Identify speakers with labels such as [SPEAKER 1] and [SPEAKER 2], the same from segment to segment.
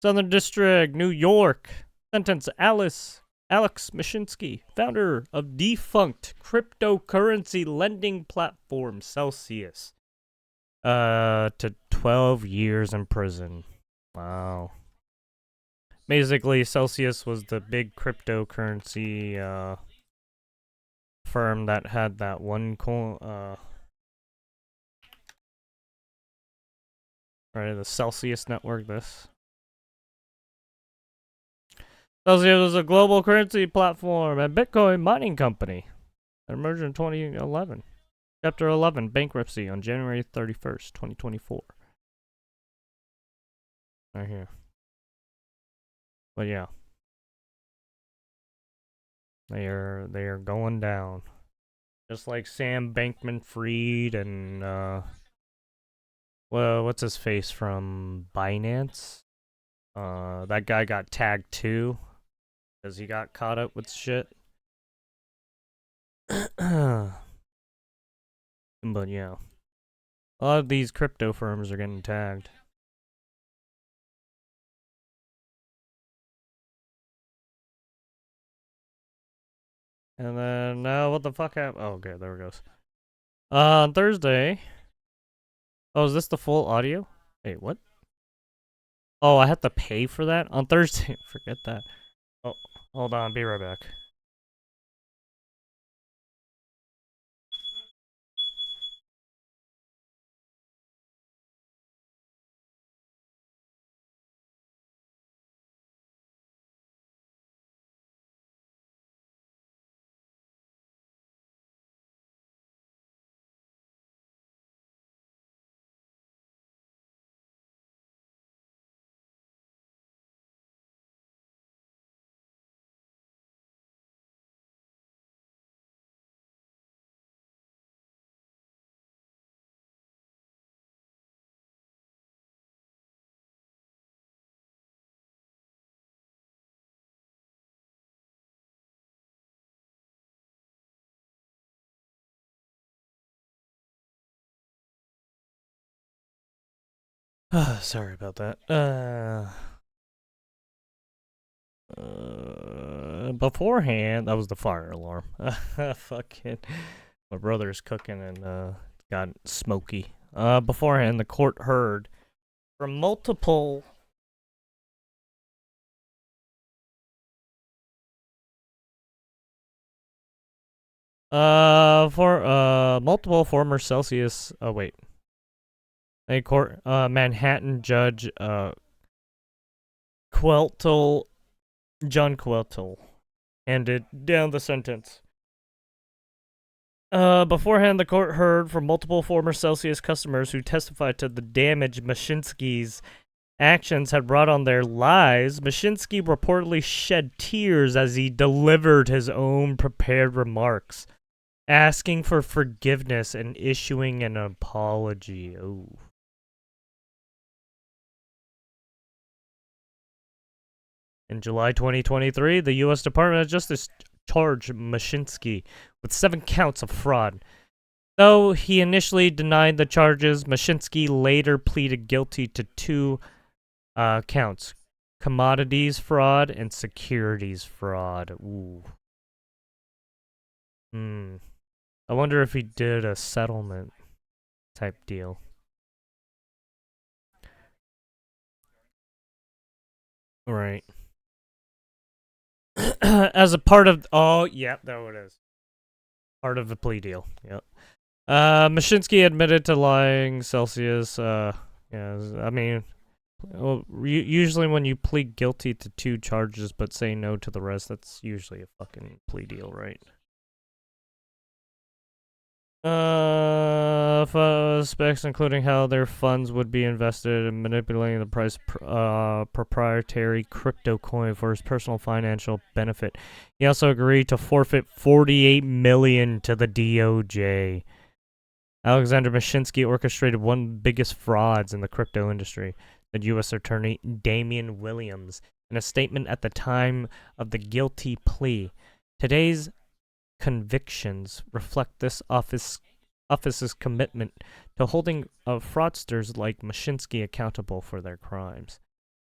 [SPEAKER 1] Southern District, New York. Sentence Alex Mashinsky, founder of defunct cryptocurrency lending platform Celsius. To 12 years in prison. Wow. Basically, Celsius was the big cryptocurrency firm that had that one coin, right, the Celsius network, this. Celsius was a global currency platform and Bitcoin mining company that emerged in 2011. Chapter 11, bankruptcy on January 31st, 2024. Right here. But yeah. They are going down. Just like Sam Bankman-Fried and well, what's his face from Binance? That guy got tagged too, because he got caught up with shit. But yeah, a lot of these crypto firms are getting tagged. And then what the fuck happened? Oh, okay, there it goes. On Thursday. Oh, is this the full audio? Wait, what? Oh, I have to pay for that on Thursday. Forget that. Oh, hold on, be right back. Sorry about that. Beforehand, that was the fire alarm. Fucking, my brother's cooking and got smoky. Beforehand, the court heard from multiple multiple former Celsius. Oh wait, a court Manhattan judge John Queltel handed down the sentence. Beforehand, the court heard from multiple former Celsius customers who testified to the damage Mashinsky's actions had brought on their lives. Mashinsky reportedly shed tears as he delivered his own prepared remarks, asking for forgiveness and issuing an apology. Oh. In July 2023, the U.S. Department of Justice charged Mashinsky with 7 counts of fraud. Though he initially denied the charges, Mashinsky later pleaded guilty to 2 counts: commodities fraud and securities fraud. Ooh. I wonder if he did a settlement type deal. Right. As a part of... Oh, yeah, there it is. Part of the plea deal. Yep. Mashinsky admitted to lying. Celsius, yeah, I mean... Well, usually when you plead guilty to 2 charges but say no to the rest, that's usually a fucking plea deal, right? Specs including how their funds would be invested in manipulating the price proprietary crypto coin for his personal financial benefit. He also agreed to forfeit $48 million to the DOJ. Alexander Mashinsky orchestrated one of the biggest frauds in the crypto industry, the U.S. Attorney Damian Williams, in a statement at the time of the guilty plea. Today's convictions reflect this office's commitment to holding fraudsters like Mashinsky accountable for their crimes.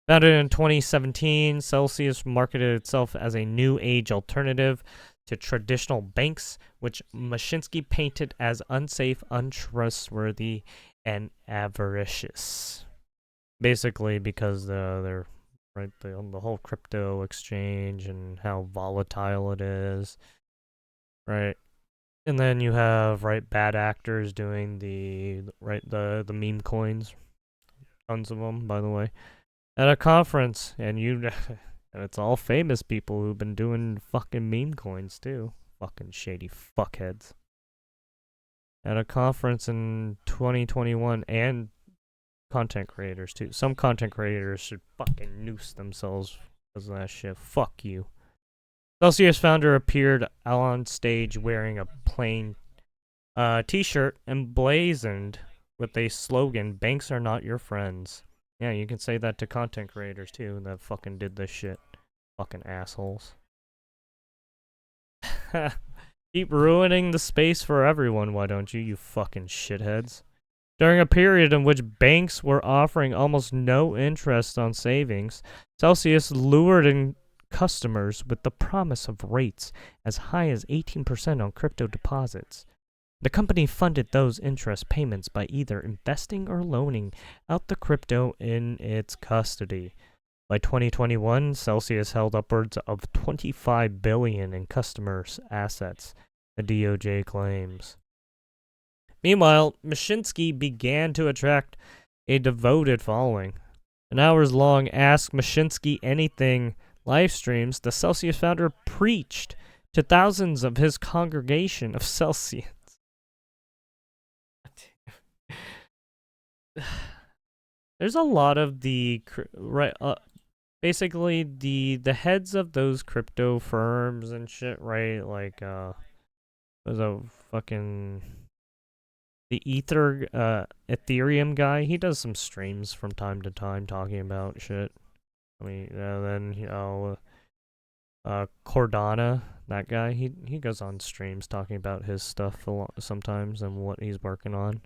[SPEAKER 1] Founded in 2017, Celsius marketed itself as a new age alternative to traditional banks, which Mashinsky painted as unsafe, untrustworthy, and avaricious. Basically, because they're right the whole crypto exchange and how volatile it is, right? And then you have bad actors doing the meme coins, tons of them, by the way, at a conference, and and it's all famous people who've been doing fucking meme coins too, fucking shady fuckheads. At a conference in 2021, and content creators too. Some content creators should fucking noose themselves because of that shit. Fuck you. Celsius founder appeared on stage wearing a plain t-shirt emblazoned with a slogan, "Banks are not your friends." Yeah, you can say that to content creators too that fucking did this shit. Fucking assholes. Keep ruining the space for everyone, why don't you, you fucking shitheads? During a period in which banks were offering almost no interest on savings, Celsius lured in customers with the promise of rates as high as 18% on crypto deposits. The company funded those interest payments by either investing or loaning out the crypto in its custody. By 2021, Celsius held upwards of $25 billion in customers' assets, the DOJ claims. Meanwhile, Mashinsky began to attract a devoted following. An hours-long Ask Mashinsky Anything live streams, the Celsius founder preached to thousands of his congregation of Celsius. There's a lot of basically the heads of those crypto firms and shit, right? Like there's a fucking the Ethereum guy. He does some streams from time to time talking about shit. I mean, then Cordana, that guy, he goes on streams talking about his stuff sometimes and what he's working on.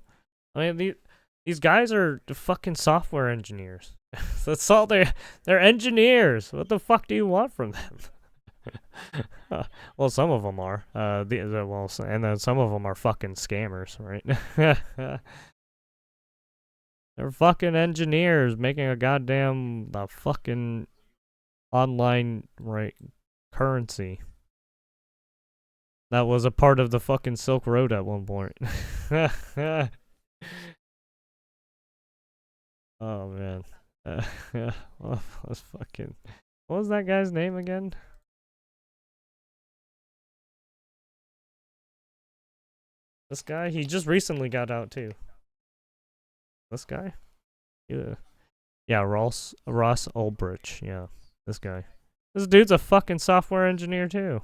[SPEAKER 1] I mean, these guys are fucking software engineers. That's all they're engineers. What the fuck do you want from them? Well, some of them are. And then some of them are fucking scammers, right? They're fucking engineers making a goddamn fucking online currency. That was a part of the fucking Silk Road at one point. Oh man. What was that guy's name again? This guy? He just recently got out too. This guy? Yeah. Yeah, Ross Ulbricht. Yeah, this guy. This dude's a fucking software engineer too.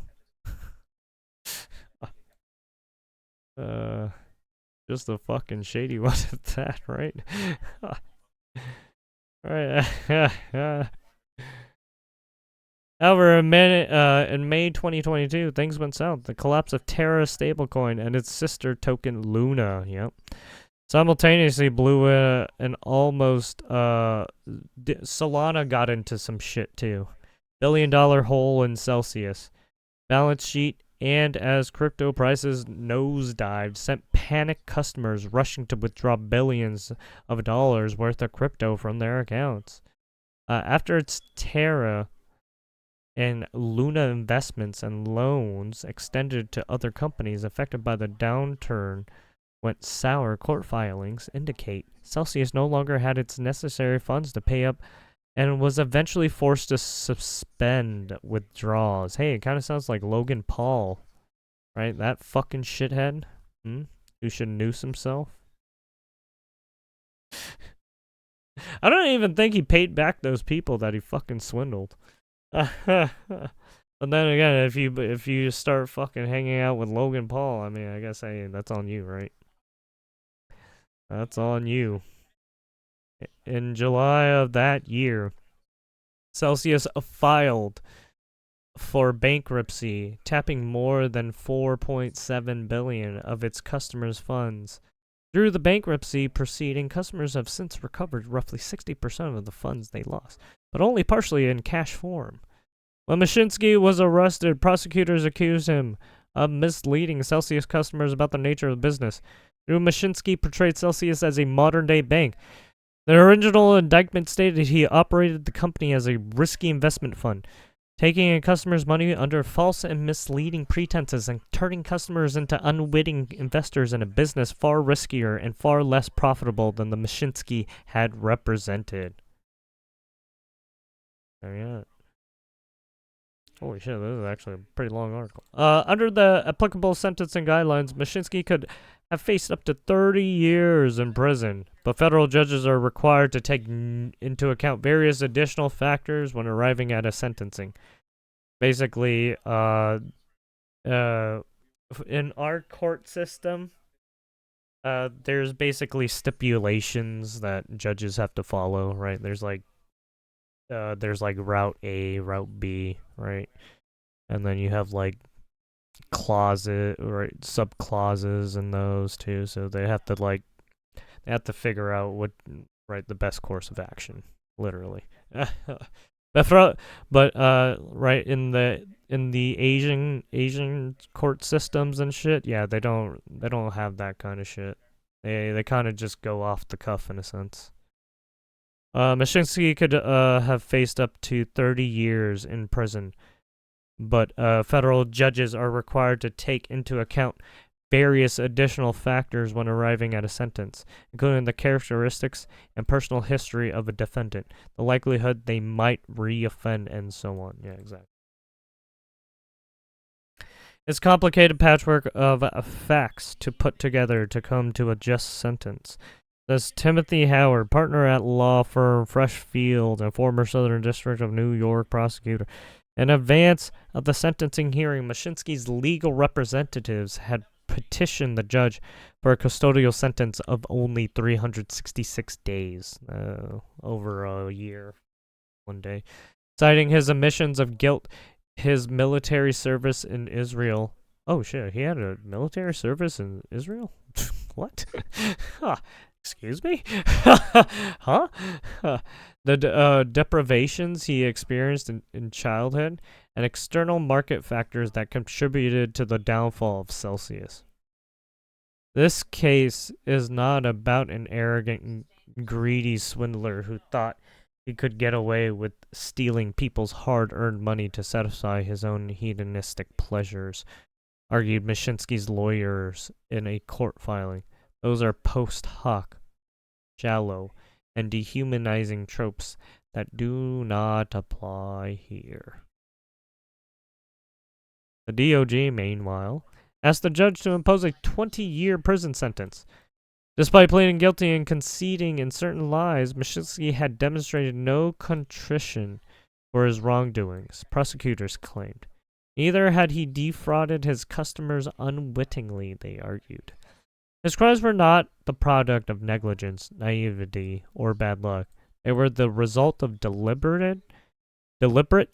[SPEAKER 1] Just a fucking shady one at that, right? Right. However, in May 2022, things went south. The collapse of Terra stablecoin and its sister token Luna, simultaneously blew an almost Solana got into some shit too. $1 billion hole in Celsius. Balance sheet, and as crypto prices nosedived, sent panicked customers rushing to withdraw billions of dollars worth of crypto from their accounts. After its Terra and Luna investments and loans extended to other companies affected by the downturn went sour, court filings indicate Celsius no longer had its necessary funds to pay up and was eventually forced to suspend withdrawals. Hey, it kind of sounds like Logan Paul, right? That fucking shithead, who should noose himself. I don't even think he paid back those people that he fucking swindled. But then again, if you start fucking hanging out with Logan Paul, I mean, I guess that's on you, right? That's on you. In July of that year, Celsius filed for bankruptcy, tapping more than $4.7 billion of its customers' funds. Through the bankruptcy proceeding, customers have since recovered roughly 60% of the funds they lost. but only partially in cash form. When Mashinsky was arrested, prosecutors accused him of misleading Celsius customers about the nature of the business. Through Mashinsky portrayed Celsius as a modern-day bank. The original indictment stated he operated the company as a risky investment fund, taking in customers' money under false and misleading pretenses and turning customers into unwitting investors in a business far riskier and far less profitable than the Mashinsky had represented. There you go. Holy shit, this is actually a pretty long article. Under the applicable sentencing guidelines, Mashinsky could have faced up to 30 years in prison, but federal judges are required to take into account various additional factors when arriving at a sentencing. Basically, in our court system, there's basically stipulations that judges have to follow, right? There's like Route A, Route B, right? And then you have like closet, right, subclauses in those too. So they have to figure out what, right, the best course of action, literally. But right, in the Asian court systems and shit, yeah, they don't have that kind of shit. They kind of just go off the cuff in a sense. Mashinsky could have faced up to 30 years in prison, but federal judges are required to take into account various additional factors when arriving at a sentence, including the characteristics and personal history of a defendant, the likelihood they might re-offend, and so on. Yeah, exactly. It's a complicated patchwork of facts to put together to come to a just sentence. Says Timothy Howard, partner at law firm Freshfield and former Southern District of New York prosecutor. In advance of the sentencing hearing, Mashinsky's legal representatives had petitioned the judge for a custodial sentence of only 366 days, over a year, 1 day, citing his admissions of guilt, his military service in Israel. Oh shit, he had a military service in Israel? What? Huh. Excuse me? Huh? The deprivations he experienced in childhood and external market factors that contributed to the downfall of Celsius. This case is not about an arrogant, greedy swindler who thought he could get away with stealing people's hard-earned money to satisfy his own hedonistic pleasures, argued Mashinsky's lawyers in a court filing. Those are post hoc, shallow, and dehumanizing tropes that do not apply here. The DOJ, meanwhile, asked the judge to impose a 20-year prison sentence. Despite pleading guilty and conceding in certain lies, Mashinsky had demonstrated no contrition for his wrongdoings, prosecutors claimed. Neither had he defrauded his customers unwittingly, they argued. His crimes were not the product of negligence, naivety, or bad luck. They were the result of deliberate,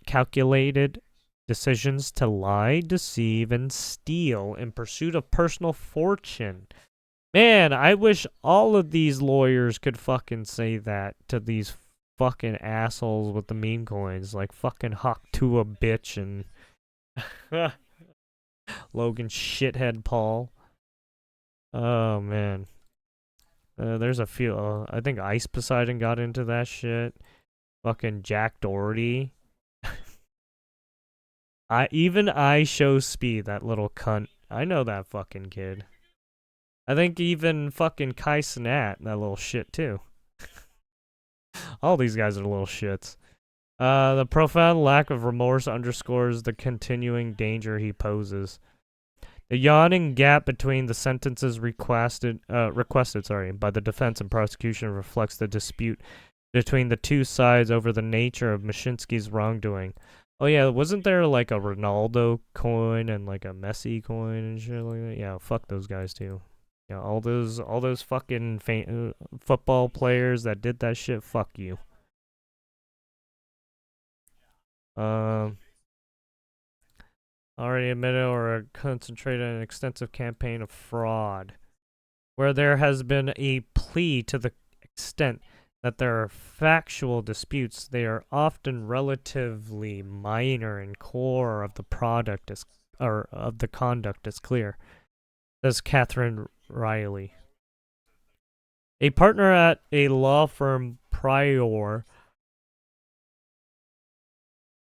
[SPEAKER 1] calculated decisions to lie, deceive, and steal in pursuit of personal fortune. Man, I wish all of these lawyers could fucking say that to these fucking assholes with the meme coins, like fucking Hawk to a bitch and Logan shithead Paul. Oh, man. There's a few. I think Ice Poseidon got into that shit. Fucking Jack Doherty. I show speed, that little cunt. I know that fucking kid. I think even fucking Kai Cenat, that little shit, too. All these guys are little shits. The profound lack of remorse underscores the continuing danger he poses. The yawning gap between the sentences requested by the defense and prosecution reflects the dispute between the two sides over the nature of Mashinsky's wrongdoing. Oh yeah, wasn't there like a Ronaldo coin and like a Messi coin and shit like that? Yeah, fuck those guys too. Yeah, all those fucking football players that did that shit, fuck you. Already admitted or concentrated on an extensive campaign of fraud, where there has been a plea to the extent that there are factual disputes, they are often relatively minor and core of the product is or of the conduct is clear, says Catherine Riley, a partner at a law firm Prior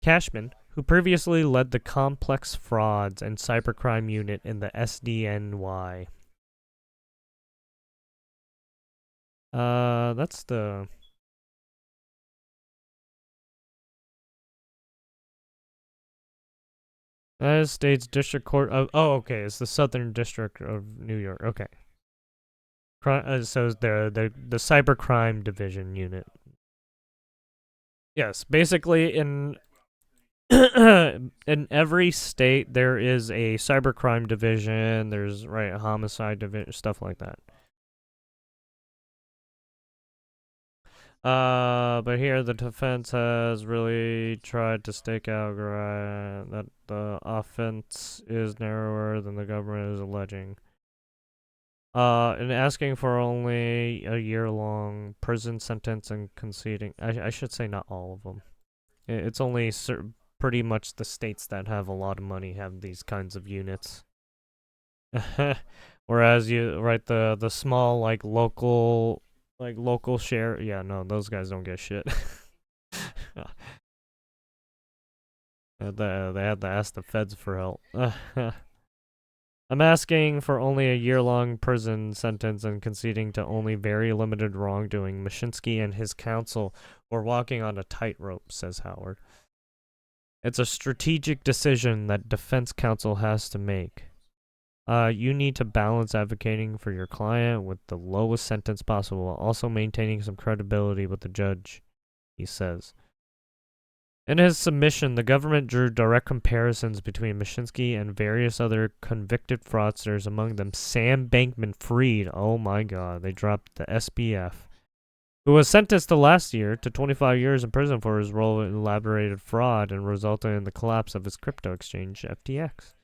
[SPEAKER 1] Cashman, who previously led the complex frauds and cybercrime unit in the SDNY. That's the United States District Court of. Oh, okay. It's the Southern District of New York. Okay. So the cybercrime division unit. Yes, basically in in every state there is a cybercrime division. There's a homicide division, stuff like that. But here the defense has really tried to stake out that the offense is narrower than the government is alleging. And asking for only a year-long prison sentence and conceding. I should say not all of them. It's only pretty much the states that have a lot of money have these kinds of units. Whereas the small local share, yeah, no, those guys don't get shit. They had to ask the feds for help. I'm asking for only a year-long prison sentence and conceding to only very limited wrongdoing. Mashinsky and his counsel were walking on a tightrope, says Howard. It's a strategic decision that defense counsel has to make. You need to balance advocating for your client with the lowest sentence possible while also maintaining some credibility with the judge, he says. In his submission, the government drew direct comparisons between Mashinsky and various other convicted fraudsters, among them Sam Bankman-Fried. Oh my god, they dropped the SBF, who was sentenced to last year to 25 years in prison for his role in elaborated fraud and resulted in the collapse of his crypto exchange, FTX.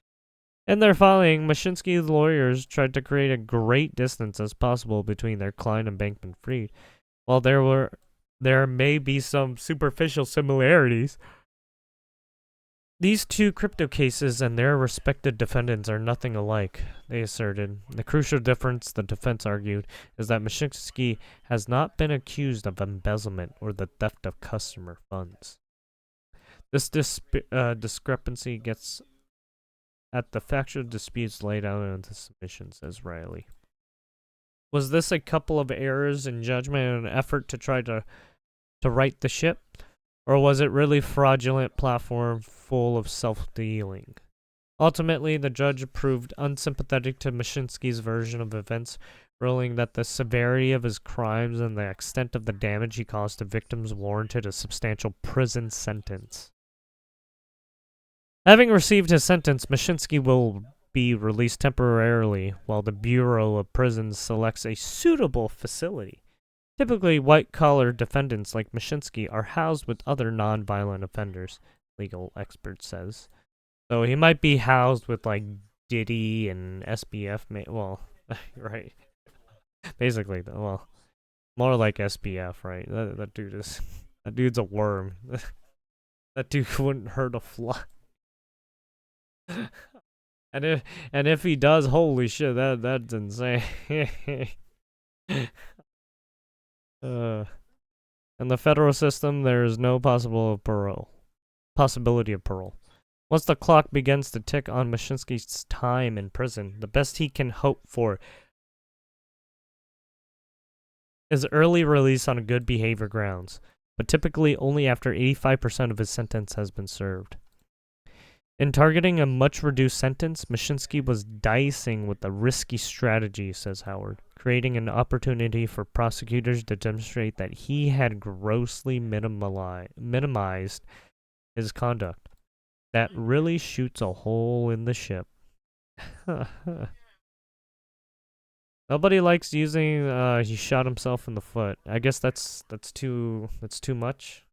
[SPEAKER 1] In their filing, Mashinsky's lawyers tried to create a great distance as possible between their client and Bankman-Fried. While there may be some superficial similarities, these two crypto cases and their respective defendants are nothing alike, they asserted. The crucial difference, the defense argued, is that Mashinsky has not been accused of embezzlement or the theft of customer funds. This discrepancy gets at the factual disputes laid out in the submission, says Riley. Was this a couple of errors in judgment and an effort to try to right the ship? Or was it really fraudulent platform full of self-dealing? Ultimately, the judge proved unsympathetic to Mashinsky's version of events, ruling that the severity of his crimes and the extent of the damage he caused to victims warranted a substantial prison sentence. Having received his sentence, Mashinsky will be released temporarily while the Bureau of Prisons selects a suitable facility. Typically, white-collar defendants like Mashinsky are housed with other non-violent offenders, legal expert says. So he might be housed with, like, Diddy and SBF. Well, right. Basically, well, more like SBF, right? That dude's a worm. That dude wouldn't hurt a fly. And if he does, holy shit, that's insane. In the federal system, there is no possibility of parole. Once the clock begins to tick on Mashinsky's time in prison, the best he can hope for is early release on good behavior grounds, but typically only after 85% of his sentence has been served. In targeting a much-reduced sentence, Mashinsky was dicing with a risky strategy, says Howard, creating an opportunity for prosecutors to demonstrate that he had grossly minimized his conduct. That really shoots a hole in the ship. Nobody likes using he shot himself in the foot. I guess that's too much.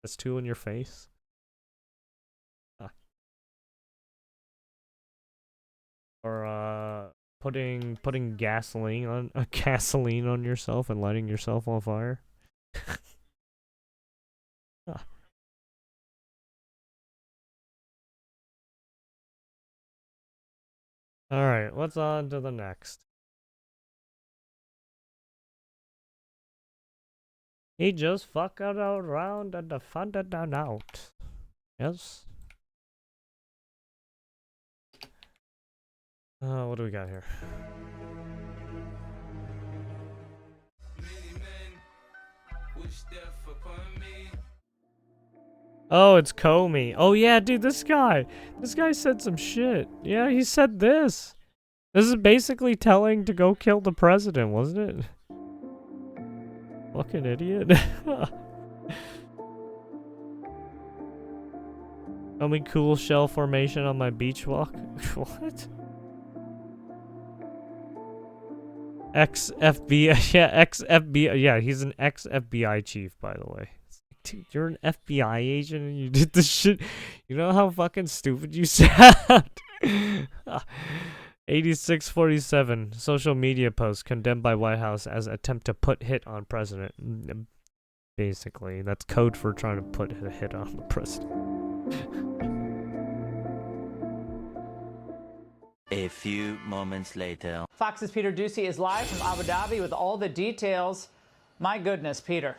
[SPEAKER 1] That's too in your face. Or putting gasoline on yourself and lighting yourself on fire. Alright, what's on to the next? He just fucked around and found it out. Yes? What do we got here? Oh, it's Comey. Oh yeah, dude, this guy said some shit. Yeah, he said this. This is basically telling to go kill the president, wasn't it? Fucking idiot. Tell me cool shell formation on my beach walk. What? Ex-FBI, yeah, ex-FBI, yeah, he's an ex-FBI chief, by the way. Dude, you're an FBI agent and you did this shit. You know how fucking stupid you sound? 8647, social media post condemned by White House as attempt to put hit on president. Basically, that's code for trying to put a hit on the president.
[SPEAKER 2] A few moments later.
[SPEAKER 3] Fox's Peter Ducey is live from Abu Dhabi with all the details. My goodness, Peter.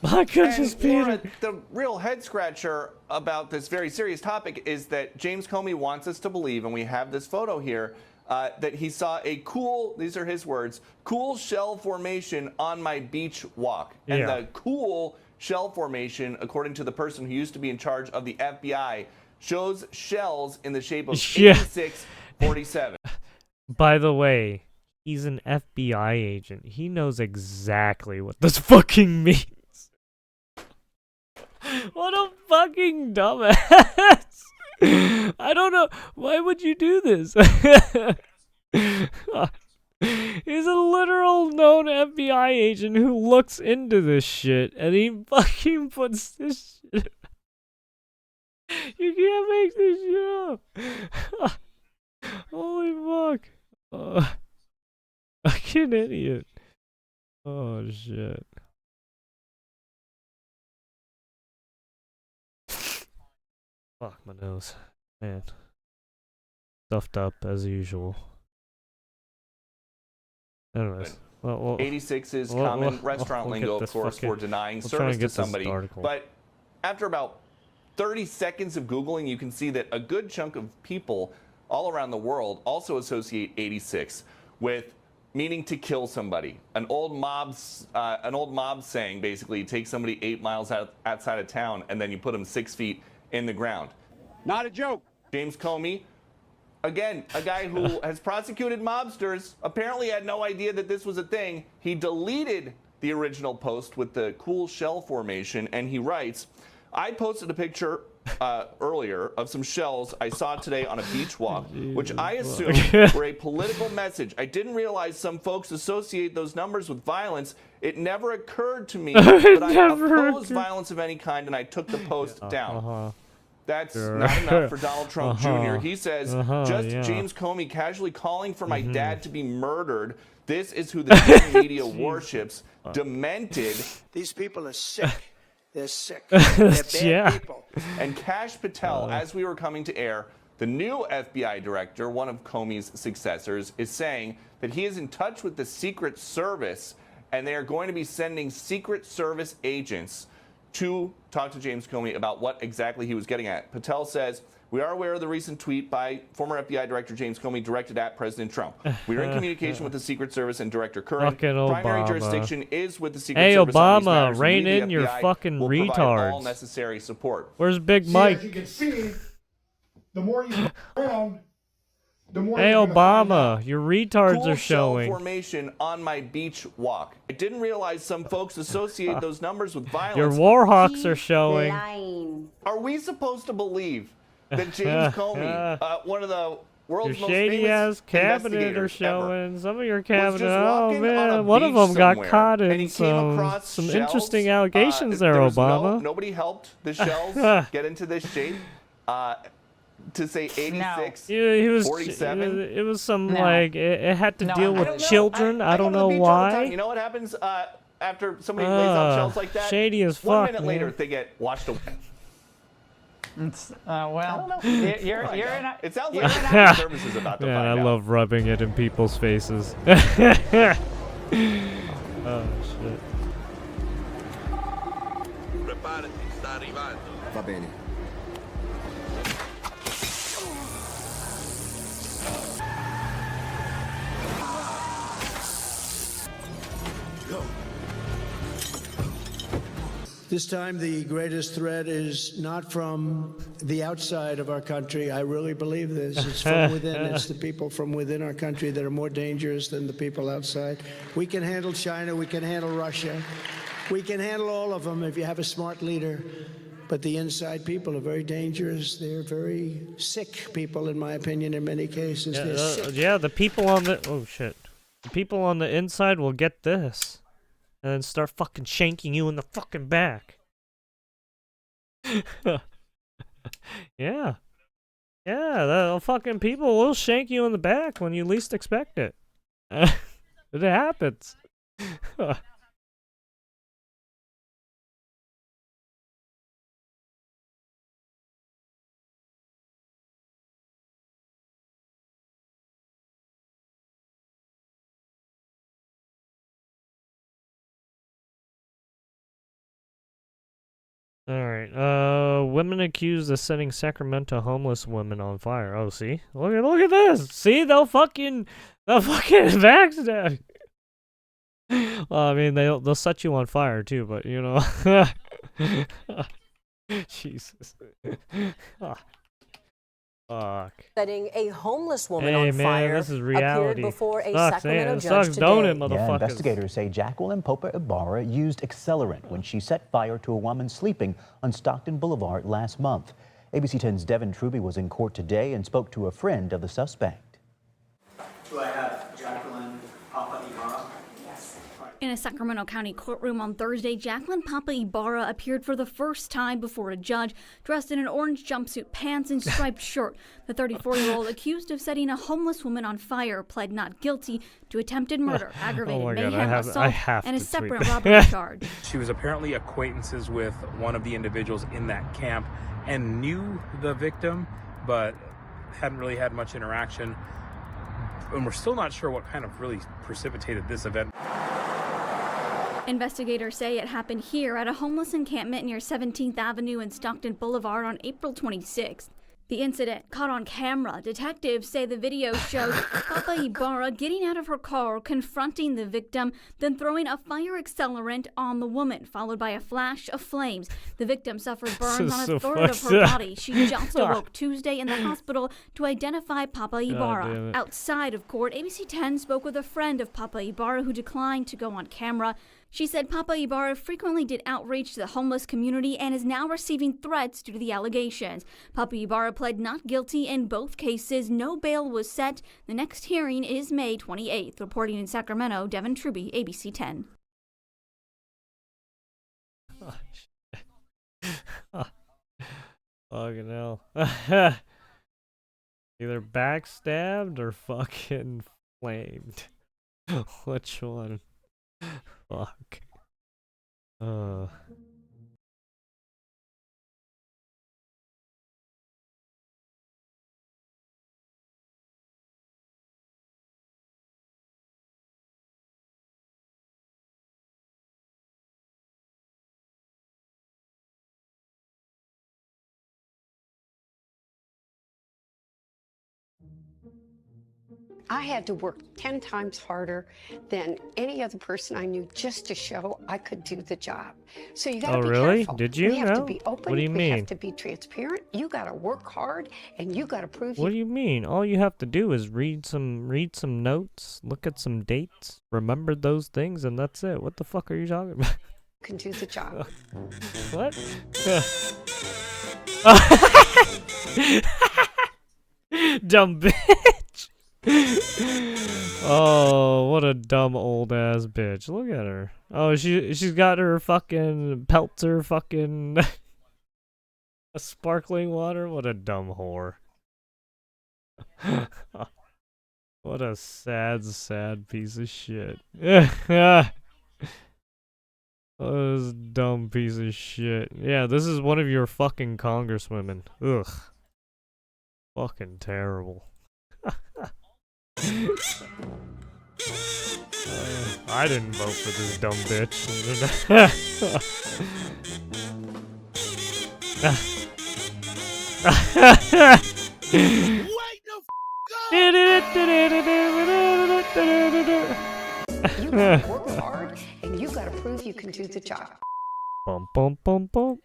[SPEAKER 1] My goodness, Peter.
[SPEAKER 4] Laura, the real head scratcher about this very serious topic is that James Comey wants us to believe, and we have this photo here, that he saw a cool, these are his words, cool shell formation on my beach walk. And
[SPEAKER 1] Yeah.
[SPEAKER 4] the cool shell formation, according to the person who used to be in charge of the FBI, shows shells in the shape of 8647.
[SPEAKER 1] By the way, he's an FBI agent. He knows exactly what this fucking means. What a fucking dumbass. I don't know. Why would you do this? He's a literal known FBI agent who looks into this shit, and he fucking puts this shit. You can't make this shit up. Holy fuck. Fucking idiot. Oh shit. Fuck my nose. Man. Stuffed up as usual. Anyways. Well,
[SPEAKER 4] 86 is common restaurant lingo, of course, for denying service to somebody. But after about 30 seconds of Googling, you can see that a good chunk of people all around the world also associate 86 with meaning to kill somebody. An old mob saying, basically, you take somebody 8 miles outside of town and then you put them 6 feet in the ground.
[SPEAKER 5] Not a joke.
[SPEAKER 4] James Comey, again, a guy who has prosecuted mobsters, apparently had no idea that this was a thing. He deleted the original post with the cool shell formation, and he writes, I posted a picture earlier of some shells I saw today on a beach walk, which I assumed were a political message. I didn't realize some folks associate those numbers with violence. It never occurred to me that I oppose violence of any kind, and I took the post down. That's not enough for Donald Trump Jr. He says, James Comey casually calling for my dad to be murdered. This is who the media worships. Demented.
[SPEAKER 5] These people are sick. They're sick. They're bad people.
[SPEAKER 4] And Kash Patel, as we were coming to air, the new FBI director, one of Comey's successors, is saying that he is in touch with the Secret Service, and they are going to be sending Secret Service agents to talk to James Comey about what exactly he was getting at. Patel says, we are aware of the recent tweet by former FBI Director James Comey directed at President Trump. We are in communication with the Secret Service and Director Curran. Primary jurisdiction is with the Secret Service.
[SPEAKER 1] Hey, Obama, rein in your fucking retards.
[SPEAKER 4] All necessary support.
[SPEAKER 1] Where's Big Mike?
[SPEAKER 6] As you can see, the more you around, the more.
[SPEAKER 1] Hey, Obama, your retards
[SPEAKER 4] cool
[SPEAKER 1] are showing.
[SPEAKER 4] Shell formation on my beach walk. I didn't realize some folks associate those numbers with violence.
[SPEAKER 1] Your Warhawks are showing.
[SPEAKER 4] Are we supposed to believe that James Comey, one of the world's most
[SPEAKER 1] shady
[SPEAKER 4] famous
[SPEAKER 1] ass cabinet are
[SPEAKER 4] investigators
[SPEAKER 1] showing.
[SPEAKER 4] ever,
[SPEAKER 1] Some of your
[SPEAKER 4] was
[SPEAKER 1] cabinet.
[SPEAKER 4] just
[SPEAKER 1] Oh
[SPEAKER 4] walking on a
[SPEAKER 1] man, one of
[SPEAKER 4] beach
[SPEAKER 1] them got
[SPEAKER 4] somewhere,
[SPEAKER 1] caught
[SPEAKER 4] and
[SPEAKER 1] in
[SPEAKER 4] he came across
[SPEAKER 1] some
[SPEAKER 4] shells.
[SPEAKER 1] interesting allegations there,
[SPEAKER 4] was
[SPEAKER 1] Obama.
[SPEAKER 4] nobody helped the shells get into this shape. To say 86,
[SPEAKER 1] He was
[SPEAKER 4] 47.
[SPEAKER 1] It was some like it had to deal with
[SPEAKER 4] I don't know.
[SPEAKER 1] children. I don't know
[SPEAKER 4] go to the beach all the time.
[SPEAKER 1] why.
[SPEAKER 4] You know what happens after somebody lays out shells like that.
[SPEAKER 1] Shady as fuck.
[SPEAKER 4] 1 minute
[SPEAKER 1] man.
[SPEAKER 4] later, they get washed away.
[SPEAKER 3] Well, you're in a,
[SPEAKER 4] It sounds like the service is about to
[SPEAKER 1] Man,
[SPEAKER 4] find
[SPEAKER 1] I
[SPEAKER 4] out.
[SPEAKER 1] love rubbing it in people's faces. Oh shit.
[SPEAKER 7] Va bene.
[SPEAKER 5] This time, the greatest threat is not from the outside of our country. I really believe this. It's from within. It's the people from within our country that are more dangerous than the people outside. We can handle China. We can handle Russia. We can handle all of them if you have a smart leader. But the inside people are very dangerous. They're very sick people, in my opinion, in many cases. They're sick.
[SPEAKER 1] Yeah, the people on the the people on the inside will get this, and then start fucking shanking you in the fucking back. Yeah, the fucking people will shank you in the back when you least expect it. It happens. Alright, women accused of setting Sacramento homeless women on fire. Oh, see? Look at this! See? They'll fucking backstab. Well, I mean, they'll set you on fire, too, but, you know. Jesus. Fuck.
[SPEAKER 8] Setting a homeless woman
[SPEAKER 1] Hey,
[SPEAKER 8] on
[SPEAKER 1] man,
[SPEAKER 8] fire
[SPEAKER 1] this is reality.
[SPEAKER 8] appeared before a
[SPEAKER 1] Sucks, man.
[SPEAKER 8] Sacramento
[SPEAKER 1] It
[SPEAKER 8] judge
[SPEAKER 1] sucks,
[SPEAKER 8] today.
[SPEAKER 1] don't it, motherfuckers?
[SPEAKER 9] Investigators say Jacqueline Popa Ibarra used accelerant when she set fire to a woman sleeping on Stockton Boulevard last month. ABC 10's Devin Truby was in court today and spoke to a friend of the suspect.
[SPEAKER 10] Do I have Jacqueline Papa Ibarra?
[SPEAKER 8] Yes.
[SPEAKER 11] In a Sacramento County courtroom on Thursday, Jacqueline Papa Ibarra appeared for the first time before a judge, dressed in an orange jumpsuit, pants, and striped shirt. The 34-year-old, accused of setting a homeless woman on fire, pled not guilty to attempted murder, aggravated mayhem, assault, and a separate robbery charge.
[SPEAKER 10] She was apparently acquaintances with one of the individuals in that camp and knew the victim, but hadn't really had much interaction. And we're still not sure what kind of really precipitated this event.
[SPEAKER 11] Investigators say it happened here at a homeless encampment near 17th Avenue and Stockton Boulevard on April 26th. The incident caught on camera. Detectives say the video shows Papa Ibarra getting out of her car, confronting the victim, then throwing a fire accelerant on the woman, followed by a flash of flames. The victim suffered burns on a third of her body. She just awoke Tuesday in the hospital to identify Papa Ibarra. Outside of court, ABC 10 spoke with a friend of Papa Ibarra who declined to go on camera. She said Papa Ibarra frequently did outreach to the homeless community and is now receiving threats due to the allegations. Papa Ibarra pled not guilty in both cases. No bail was set. The next hearing is May 28th. Reporting in Sacramento, Devin Truby, ABC 10.
[SPEAKER 1] Oh, shit. Fucking hell. Either backstabbed or fucking flamed. Which one? Fuck.
[SPEAKER 12] I had to work 10 times harder than any other person I knew just to show I could do the job. So you gotta be careful.
[SPEAKER 1] Did you?
[SPEAKER 12] We have to be open.
[SPEAKER 1] What do you
[SPEAKER 12] we
[SPEAKER 1] mean?
[SPEAKER 12] have to be transparent. You gotta work hard and you gotta prove
[SPEAKER 1] What do you mean? All you have to do is read some notes, look at some dates, remember those things, and that's it. What the fuck are you talking about?
[SPEAKER 12] you can do the job.
[SPEAKER 1] What? Dumb bitch. Oh, what a dumb old ass bitch. Look at her. Oh, she's got her fucking pelter fucking a sparkling water. What a dumb whore. What a sad piece of shit. Oh, this dumb piece of shit. Yeah, this is one of your fucking congresswomen. Ugh. Fucking terrible. I didn't vote for this dumb bitch.
[SPEAKER 12] You gotta work hard, and you gotta prove you can do the job.
[SPEAKER 1] Bum bum bum bum.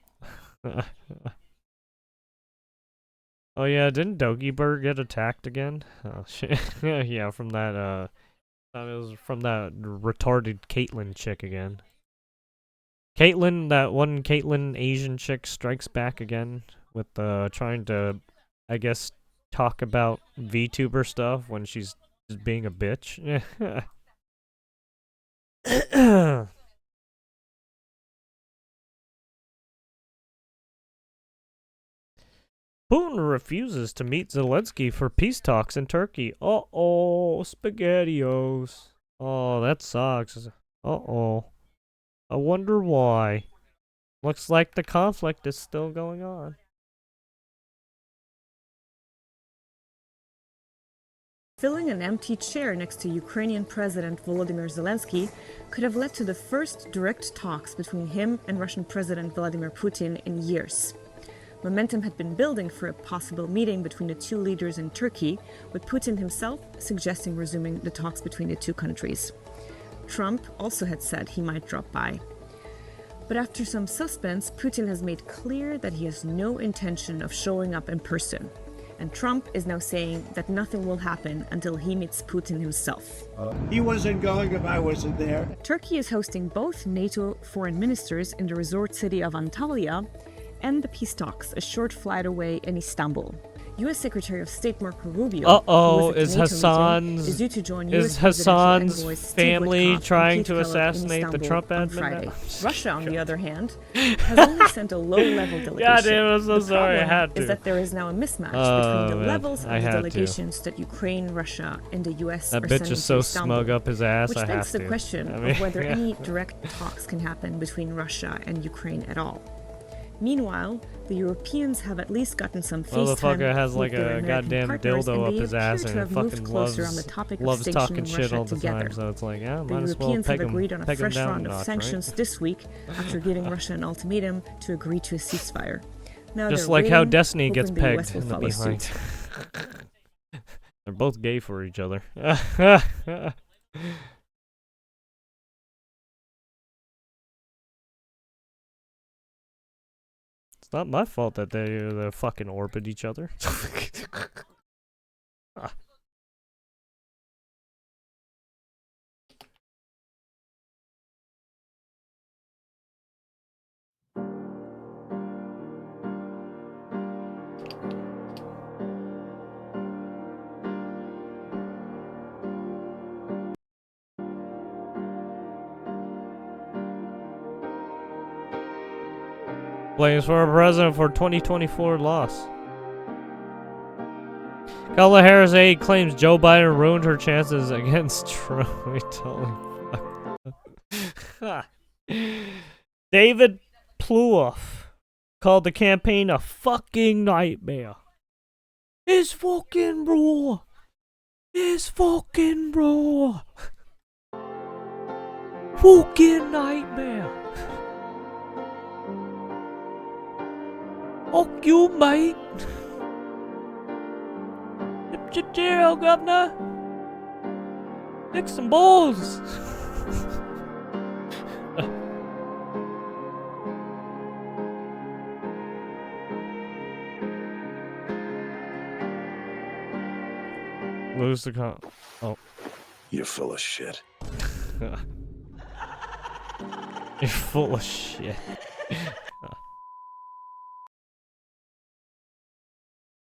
[SPEAKER 1] Oh yeah, didn't Doggyberg get attacked again? Oh shit. Yeah, from that it was from that retarded Caitlyn chick again. That one Caitlyn Asian chick strikes back again with trying to, I guess, talk about VTuber stuff when she's just being a bitch. Putin refuses to meet Zelensky for peace talks in Turkey. Uh-oh, SpaghettiOs. Oh, that sucks. Uh-oh. I wonder why. Looks like the conflict is still going on.
[SPEAKER 7] Filling an empty chair next to Ukrainian President Volodymyr Zelensky could have led to the first direct talks between him and Russian President Vladimir Putin in years. Momentum had been building for a possible meeting between the two leaders in Turkey, with Putin himself suggesting resuming the talks between the two countries. Trump also had said he might drop by. But after some suspense, Putin has made clear that he has no intention of showing up in person. And Trump is now saying that nothing will happen until he meets Putin himself.
[SPEAKER 5] He wasn't going if I wasn't there.
[SPEAKER 7] Turkey is hosting both NATO foreign ministers in the resort city of Antalya and the peace talks a short flight away in Istanbul. U.S. Secretary of State Marco Rubio, who was at the NATO meeting, is due to join U.S.
[SPEAKER 1] Hassan's
[SPEAKER 7] envoys Steve
[SPEAKER 1] family
[SPEAKER 7] Witkoff
[SPEAKER 1] trying
[SPEAKER 7] and
[SPEAKER 1] to
[SPEAKER 7] Keith Kellogg in
[SPEAKER 1] assassinate the
[SPEAKER 7] Istanbul
[SPEAKER 1] Trump
[SPEAKER 7] on
[SPEAKER 1] admin?
[SPEAKER 7] Friday. Russia, on the other hand, has only sent a low-level delegation.
[SPEAKER 1] God damn, I'm so
[SPEAKER 7] The
[SPEAKER 1] sorry, I
[SPEAKER 7] problem
[SPEAKER 1] had to.
[SPEAKER 7] is that there is now a mismatch between the levels of the delegations that Ukraine, Russia, and the U.S.
[SPEAKER 1] That
[SPEAKER 7] are
[SPEAKER 1] bitch
[SPEAKER 7] sending
[SPEAKER 1] is so
[SPEAKER 7] to Istanbul,
[SPEAKER 1] smug up his ass,
[SPEAKER 7] which
[SPEAKER 1] I
[SPEAKER 7] begs
[SPEAKER 1] have
[SPEAKER 7] the
[SPEAKER 1] to.
[SPEAKER 7] question
[SPEAKER 1] I mean,
[SPEAKER 7] of whether
[SPEAKER 1] yeah.
[SPEAKER 7] any direct talks can happen between Russia and Ukraine at all. Meanwhile, the Europeans have at least gotten some FaceTime
[SPEAKER 1] Motherfucker has
[SPEAKER 7] with
[SPEAKER 1] like
[SPEAKER 7] their
[SPEAKER 1] a
[SPEAKER 7] American
[SPEAKER 1] goddamn
[SPEAKER 7] partners,
[SPEAKER 1] dildo
[SPEAKER 7] and
[SPEAKER 1] up
[SPEAKER 7] they
[SPEAKER 1] his
[SPEAKER 7] appear
[SPEAKER 1] ass
[SPEAKER 7] to
[SPEAKER 1] and
[SPEAKER 7] have moved
[SPEAKER 1] fucking
[SPEAKER 7] closer
[SPEAKER 1] loves,
[SPEAKER 7] on the topic
[SPEAKER 1] loves
[SPEAKER 7] of
[SPEAKER 1] talking
[SPEAKER 7] sanctioning
[SPEAKER 1] shit
[SPEAKER 7] Russia
[SPEAKER 1] all the
[SPEAKER 7] together.
[SPEAKER 1] time, so it's like, yeah,
[SPEAKER 7] The
[SPEAKER 1] might as well
[SPEAKER 7] Europeans
[SPEAKER 1] peg
[SPEAKER 7] have
[SPEAKER 1] him,
[SPEAKER 7] agreed on a
[SPEAKER 1] peg him
[SPEAKER 7] fresh
[SPEAKER 1] down a
[SPEAKER 7] round of
[SPEAKER 1] notch,
[SPEAKER 7] sanctions
[SPEAKER 1] right?
[SPEAKER 7] this week after giving Russia an ultimatum to agree to a ceasefire. Now
[SPEAKER 1] Just
[SPEAKER 7] they're
[SPEAKER 1] like how
[SPEAKER 7] waiting,
[SPEAKER 1] Destiny gets
[SPEAKER 7] hoping the US
[SPEAKER 1] pegged
[SPEAKER 7] will
[SPEAKER 1] in the
[SPEAKER 7] follow
[SPEAKER 1] behind.
[SPEAKER 7] suit.
[SPEAKER 1] They're both gay for each other. It's not my fault that they fucking orbit each other. Blames for a president for 2024 loss. Kamala Harris aide claims Joe Biden ruined her chances against Trump. We totally fucked. David Plouffe called the campaign a fucking nightmare. It's fucking raw. It's fucking raw. Fucking nightmare. Fuck you, mate. Lift your tail, governor. Fix some balls. Lose the con. Oh.
[SPEAKER 13] You're full of shit.
[SPEAKER 1] You're full of shit.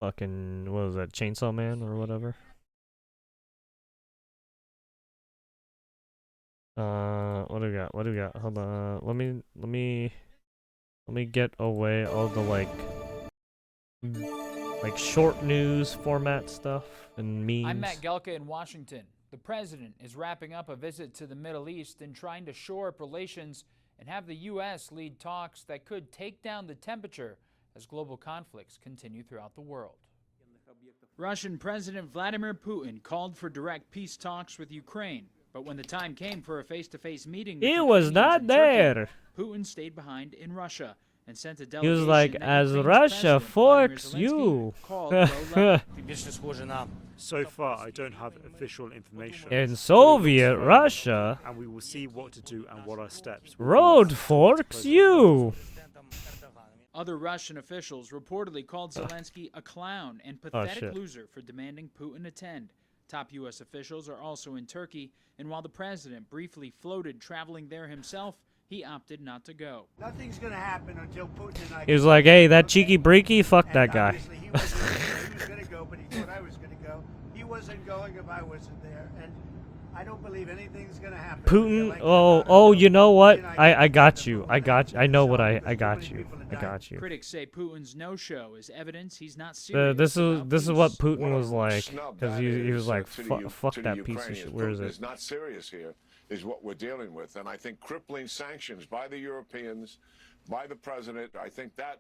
[SPEAKER 1] Fucking, what was that, Chainsaw Man or whatever? What do we got? What do we got? Hold on. Let me get away all the like short news format stuff and memes.
[SPEAKER 14] I'm Matt Gelka in Washington. The president is wrapping up a visit to the Middle East and trying to shore up relations and have the U.S. lead talks that could take down the temperature as global conflicts continue throughout the world. Russian President Vladimir Putin called for direct peace talks with Ukraine, but when the time came for a face-to-face meeting,
[SPEAKER 1] He was not there.
[SPEAKER 14] Putin stayed behind in Russia and sent a
[SPEAKER 1] He
[SPEAKER 14] delegation.
[SPEAKER 1] was like, as Russia forks you.
[SPEAKER 15] So far, I don't have official information.
[SPEAKER 1] In Soviet Russia,
[SPEAKER 15] and we will see what to do and what our steps will
[SPEAKER 1] road
[SPEAKER 15] be.
[SPEAKER 1] forks you.
[SPEAKER 14] Other Russian officials reportedly called Zelensky a clown and pathetic loser for demanding Putin attend. Top U.S. officials are also in Turkey, and while the president briefly floated traveling there himself, he opted not to go.
[SPEAKER 5] Nothing's going to happen until Putin and I...
[SPEAKER 1] He was like, hey, that cheeky breaky, fuck that guy.
[SPEAKER 5] He was going to go, but he thought I was going to go. He wasn't going if I wasn't there, and I don't believe anything's going to happen.
[SPEAKER 1] Putin, oh, you know what? I got you. I know what I got you. I got you.
[SPEAKER 14] Critics say Putin's no-show is evidence he's not serious.
[SPEAKER 1] This is what Putin was like, because he was like, fuck that piece of shit. Where is it?
[SPEAKER 13] Putin is not serious here, is what we're dealing with, and I think crippling sanctions by the Europeans, by the president, I think that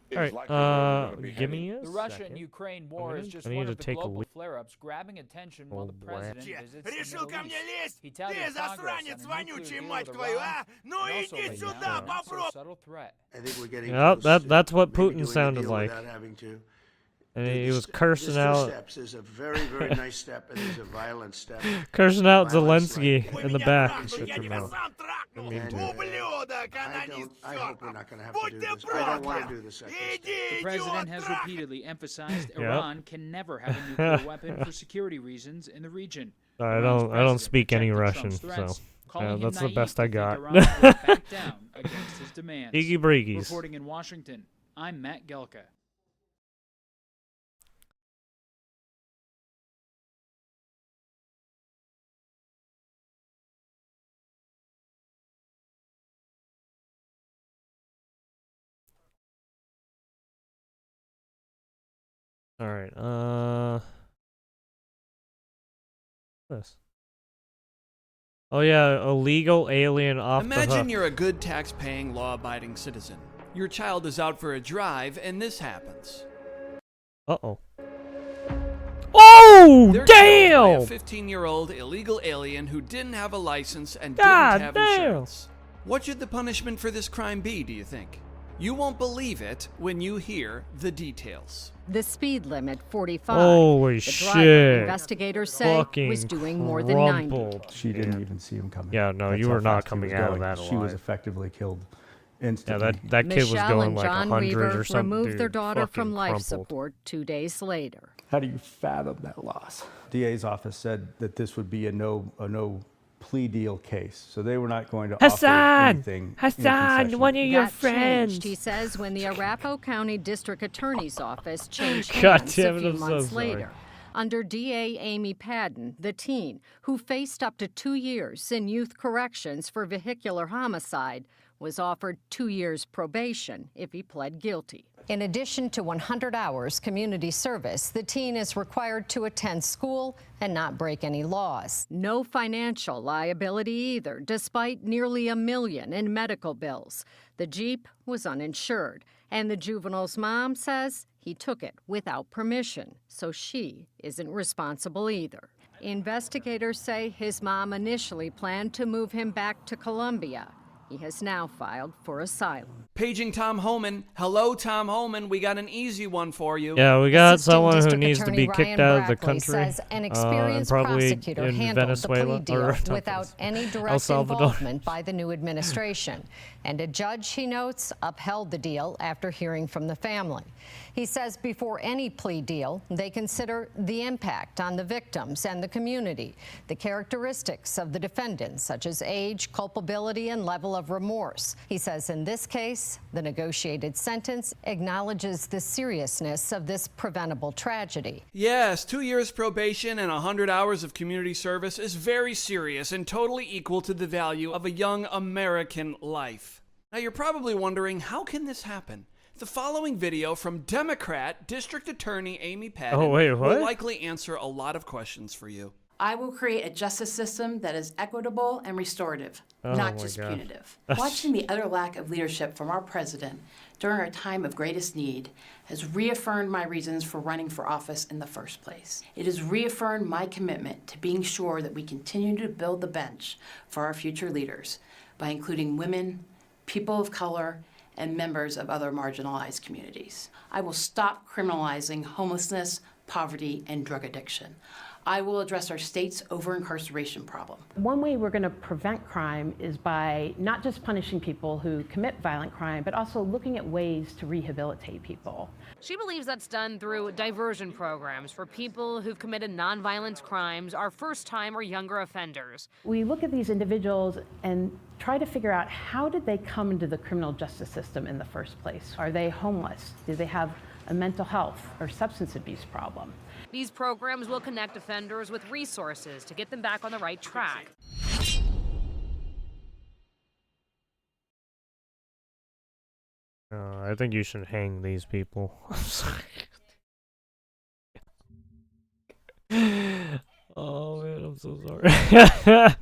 [SPEAKER 13] is likely where we're gonna be
[SPEAKER 1] give me
[SPEAKER 13] heading.
[SPEAKER 14] The Russia and Ukraine war is just one of the global flare-ups grabbing attention while the president visits the Middle East. He touted progress on a nuclear deal with Iran, and also laid down a subtle threat.
[SPEAKER 5] I think we're getting
[SPEAKER 1] Yep,
[SPEAKER 5] close to
[SPEAKER 1] that's what
[SPEAKER 5] maybe
[SPEAKER 1] Putin
[SPEAKER 5] doing a
[SPEAKER 1] sounded
[SPEAKER 5] deal
[SPEAKER 1] like.
[SPEAKER 5] without having to.
[SPEAKER 1] And he was cursing out.
[SPEAKER 5] There's a very, very nice step, and there's a violent step.
[SPEAKER 1] Cursing out
[SPEAKER 5] Violence
[SPEAKER 1] Zelensky
[SPEAKER 5] like-
[SPEAKER 1] in the back.
[SPEAKER 5] And,
[SPEAKER 1] Shut your mouth. I mean,
[SPEAKER 5] I hope we're not going to have to do this. I don't want to do the second step.
[SPEAKER 14] The president has repeatedly emphasized Iran can never have a nuclear weapon for security reasons in the region.
[SPEAKER 1] I don't speak any Russian, so that's the best I got. Iggy breakies.
[SPEAKER 14] Reporting in Washington, I'm Matt Gelka.
[SPEAKER 1] All right. This. Oh yeah, illegal alien off the
[SPEAKER 16] Imagine
[SPEAKER 1] hook.
[SPEAKER 16] you're a good tax-paying, law-abiding citizen. Your child is out for a drive, and this happens.
[SPEAKER 1] Uh-oh. Oh,
[SPEAKER 16] They're
[SPEAKER 1] damn!
[SPEAKER 16] killed by a 15-year-old illegal alien who didn't have a license and
[SPEAKER 1] God
[SPEAKER 16] didn't have
[SPEAKER 1] damn.
[SPEAKER 16] insurance. What should the punishment for this crime be, do you think? You won't believe it when you hear the details.
[SPEAKER 17] The speed limit, 45.
[SPEAKER 1] Holy
[SPEAKER 17] the driver,
[SPEAKER 1] shit.
[SPEAKER 17] investigators say,
[SPEAKER 1] Fucking
[SPEAKER 17] was doing more than 90.
[SPEAKER 1] crumpled.
[SPEAKER 18] She didn't even see him coming.
[SPEAKER 1] Yeah, no,
[SPEAKER 18] That's
[SPEAKER 1] you
[SPEAKER 18] how
[SPEAKER 1] were not
[SPEAKER 18] fast he
[SPEAKER 1] coming
[SPEAKER 18] was
[SPEAKER 1] out of
[SPEAKER 18] going.
[SPEAKER 1] that
[SPEAKER 18] She was
[SPEAKER 1] alive.
[SPEAKER 18] effectively killed
[SPEAKER 1] Yeah,
[SPEAKER 18] instantly.
[SPEAKER 1] that kid was
[SPEAKER 17] Michelle
[SPEAKER 1] going
[SPEAKER 17] and
[SPEAKER 1] like
[SPEAKER 17] John
[SPEAKER 1] 100
[SPEAKER 17] Weaver
[SPEAKER 1] or something.
[SPEAKER 17] removed their
[SPEAKER 1] dude.
[SPEAKER 17] daughter from
[SPEAKER 1] Fucking
[SPEAKER 17] life
[SPEAKER 1] crumpled.
[SPEAKER 17] support 2 days later.
[SPEAKER 18] How do you fathom that loss? DA's office said that this would be a no plea deal case, so they were not going to offer anything.
[SPEAKER 17] Hassan,
[SPEAKER 1] one of your
[SPEAKER 17] That
[SPEAKER 1] friends.
[SPEAKER 17] changed, he says, when the Arapahoe County District Attorney's Office changed
[SPEAKER 1] God
[SPEAKER 17] hands
[SPEAKER 1] damn
[SPEAKER 17] a
[SPEAKER 1] it,
[SPEAKER 17] few
[SPEAKER 1] I'm so
[SPEAKER 17] months
[SPEAKER 1] sorry.
[SPEAKER 17] later. Under DA Amy Padden, the teen, who faced up to 2 years in youth corrections for vehicular homicide, was offered 2 years probation if he pled guilty.
[SPEAKER 8] In addition to 100 hours community service, the teen is required to attend school and not break any laws.
[SPEAKER 17] No financial liability either, despite nearly $1 million in medical bills. The Jeep was uninsured, and the juvenile's mom says he took it without permission, so she isn't responsible either. Investigators say his mom initially planned to move him back to Colombia. He has now filed for asylum.
[SPEAKER 16] Paging Tom Homan. Hello, Tom Homan. We got an easy one for you.
[SPEAKER 1] Yeah, we got
[SPEAKER 8] Assistant
[SPEAKER 1] someone who
[SPEAKER 8] District
[SPEAKER 1] needs to
[SPEAKER 8] Attorney
[SPEAKER 1] be kicked
[SPEAKER 8] Ryan
[SPEAKER 1] out of the
[SPEAKER 8] Brackley
[SPEAKER 1] country.
[SPEAKER 8] says an
[SPEAKER 1] And
[SPEAKER 8] experienced
[SPEAKER 1] probably
[SPEAKER 8] prosecutor
[SPEAKER 1] in
[SPEAKER 8] handled
[SPEAKER 1] Venezuela
[SPEAKER 8] the plea deal
[SPEAKER 1] or
[SPEAKER 8] without any
[SPEAKER 1] El
[SPEAKER 8] direct
[SPEAKER 1] Salvador.
[SPEAKER 8] involvement by the new administration. And a judge, he notes, upheld the deal after hearing from the family. He says before any plea deal, they consider the impact on the victims and the community, the characteristics of the defendants, such as age, culpability, and level of remorse. He says in this case, the negotiated sentence acknowledges the seriousness of this preventable tragedy.
[SPEAKER 16] Yes, 2 years probation and 100 hours of community service is very serious and totally equal to the value of a young American life. Now you're probably wondering, how can this happen? The following video from Democrat District Attorney Amy Padden
[SPEAKER 1] Oh, wait, what?
[SPEAKER 16] will likely answer a lot of questions for you.
[SPEAKER 19] I will create a justice system that is equitable and restorative, not just punitive. Watching the utter lack of leadership from our president during our time of greatest need has reaffirmed my reasons for running for office in the first place. It has reaffirmed my commitment to being sure that we continue to build the bench for our future leaders by including women, people of color, and members of other marginalized communities. I will stop criminalizing homelessness, poverty, and drug addiction. I will address our state's over-incarceration problem.
[SPEAKER 20] One way we're going to prevent crime is by not just punishing people who commit violent crime, but also looking at ways to rehabilitate people.
[SPEAKER 21] She believes that's done through diversion programs for people who've committed nonviolent crimes, are first-time or younger offenders.
[SPEAKER 20] We look at these individuals and try to figure out, how did they come into the criminal justice system in the first place? Are they homeless? Do they have a mental health or substance abuse problem?
[SPEAKER 21] These programs will connect offenders with resources to get them back on the right track.
[SPEAKER 1] I think you should hang these people. I'm sorry. Oh man, I'm so sorry.